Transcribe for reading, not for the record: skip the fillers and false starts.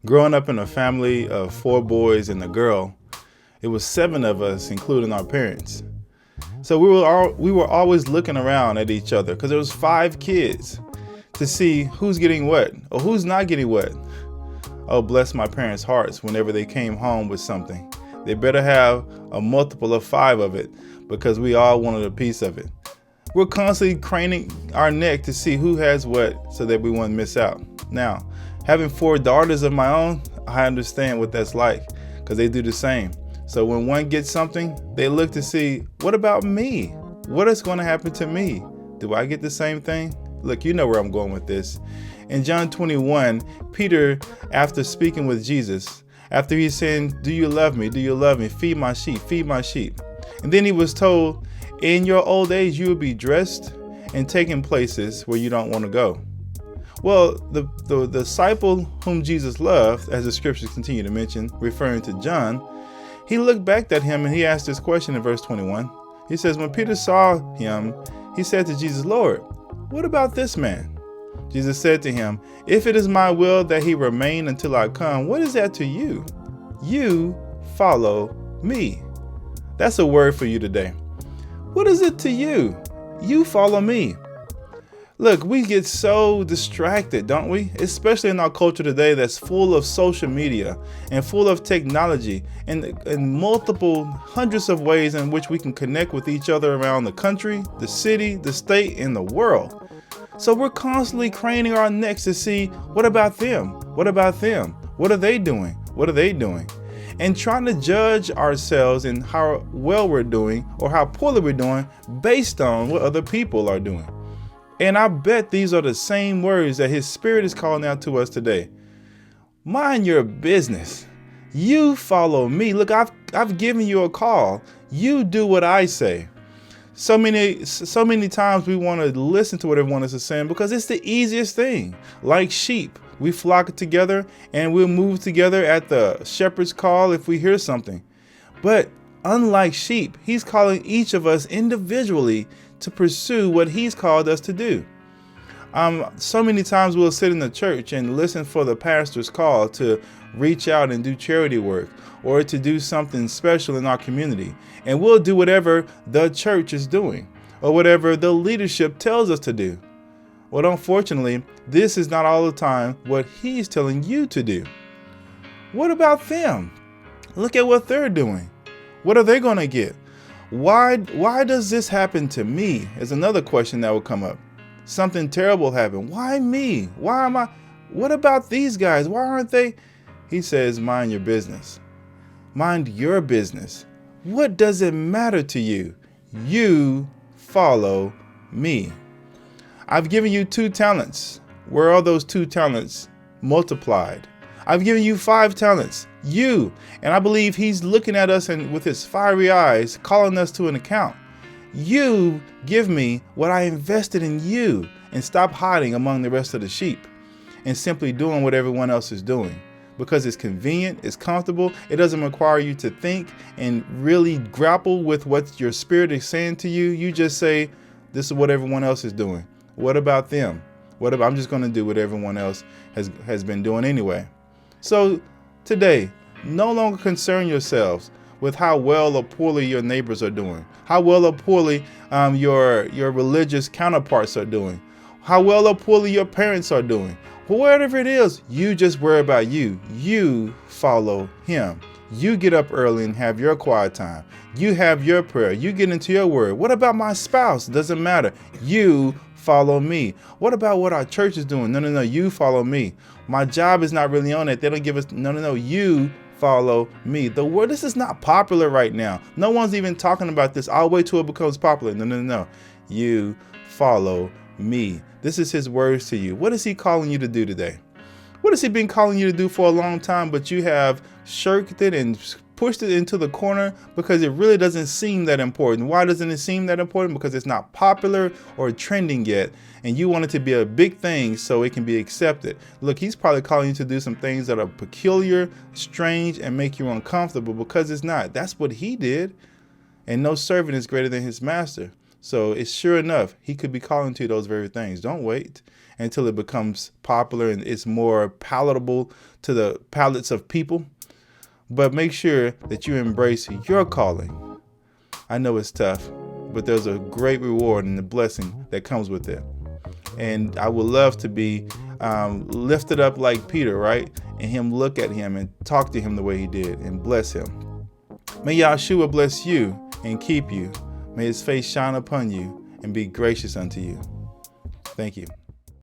Growing up in a family of 4 boys and a girl, it was 7 of us, including our parents. So we were always looking around at each other because there was 5 kids to see who's getting what or who's not getting what. Oh, bless my parents' hearts whenever they came home with something. They better have a multiple of 5 of it because we all wanted a piece of it. We're constantly craning our neck to see who has what so that we won't miss out. Now, having 4 daughters of my own, I understand what that's like because they do the same. So when one gets something, they look to see, what about me? What is going to happen to me? Do I get the same thing? Look, you know where I'm going with this. In John 21, Peter, after speaking with Jesus, after he's saying, do you love me? Do you love me? Feed my sheep, feed my sheep. And then he was told, in your old age, you will be dressed and taken places where you don't want to go. Well, the disciple whom Jesus loved, as the scriptures continue to mention, referring to John, he looked back at him and he asked this question in verse 21. He says, when Peter saw him, he said to Jesus, Lord, what about this man? Jesus said to him, if it is my will that he remain until I come, what is that to you? You follow me. That's a word for you today. What is it to you? You follow me. Look, we get so distracted, don't we? Especially in our culture today that's full of social media and full of technology and multiple hundreds of ways in which we can connect with each other around the country, the city, the state, and the world. So we're constantly craning our necks to see, what about them? What about them? What are they doing? What are they doing? And trying to judge ourselves and how well we're doing or how poorly we're doing based on what other people are doing. And I bet these are the same words that his spirit is calling out to us today. Mind your business. You follow me. Look, I've given you a call. You do what I say. So many times we want to listen to what everyone else is saying because it's the easiest thing. Like sheep, we flock together and we'll move together at the shepherd's call if we hear something. But unlike sheep, he's calling each of us individually to pursue what he's called us to do. So many times we'll sit in the church and listen for the pastor's call to reach out and do charity work or to do something special in our community. And we'll do whatever the church is doing or whatever the leadership tells us to do. Well, unfortunately, this is not all the time what he's telling you to do. What about them? Look at what they're doing. What are they going to get? Why does this happen to me? Is another question that will come up. Something terrible happened. Why me? Why am I? What about these guys? Why aren't they? He says, mind your business. Mind your business. What does it matter to you? You follow me. I've given you 2 talents. Where are those 2 talents multiplied? I've given you 5 talents. You. And I believe he's looking at us and with his fiery eyes, calling us to an account. You give me what I invested in you and stop hiding among the rest of the sheep and simply doing what everyone else is doing because it's convenient, it's comfortable. It doesn't require you to think and really grapple with what your spirit is saying to you. You just say, this is what everyone else is doing. What about them? I'm just going to do what everyone else has been doing anyway. So today, no longer concern yourselves with how well or poorly your neighbors are doing, how well or poorly your religious counterparts are doing, how well or poorly your parents are doing. Whatever it is, you just worry about you. You follow him. You get up early and have your quiet time. You have your prayer. You get into your word. What about my spouse? Doesn't matter. You follow me. What about what our church is doing? No. You follow me. My job is not really on it. They don't give us. No. You follow me. The word, this is not popular right now. No one's even talking about this. I'll wait till it becomes popular. No. You follow me. This is his words to you. What is he calling you to do today? What has he been calling you to do for a long time, but you have shirked it and pushed it into the corner because it really doesn't seem that important? Why doesn't it seem that important? Because it's not popular or trending yet, and you want it to be a big thing so it can be accepted. Look, he's probably calling you to do some things that are peculiar, strange, and make you uncomfortable because it's not. That's what he did, and no servant is greater than his master. So it's sure enough, he could be calling to those very things. Don't wait until it becomes popular and it's more palatable to the palates of people. But make sure that you embrace your calling. I know it's tough, but there's a great reward and the blessing that comes with it. And I would love to be lifted up like Peter, right? And him look at him and talk to him the way he did and bless him. May Yahshua bless you and keep you. May his face shine upon you and be gracious unto you. Thank you.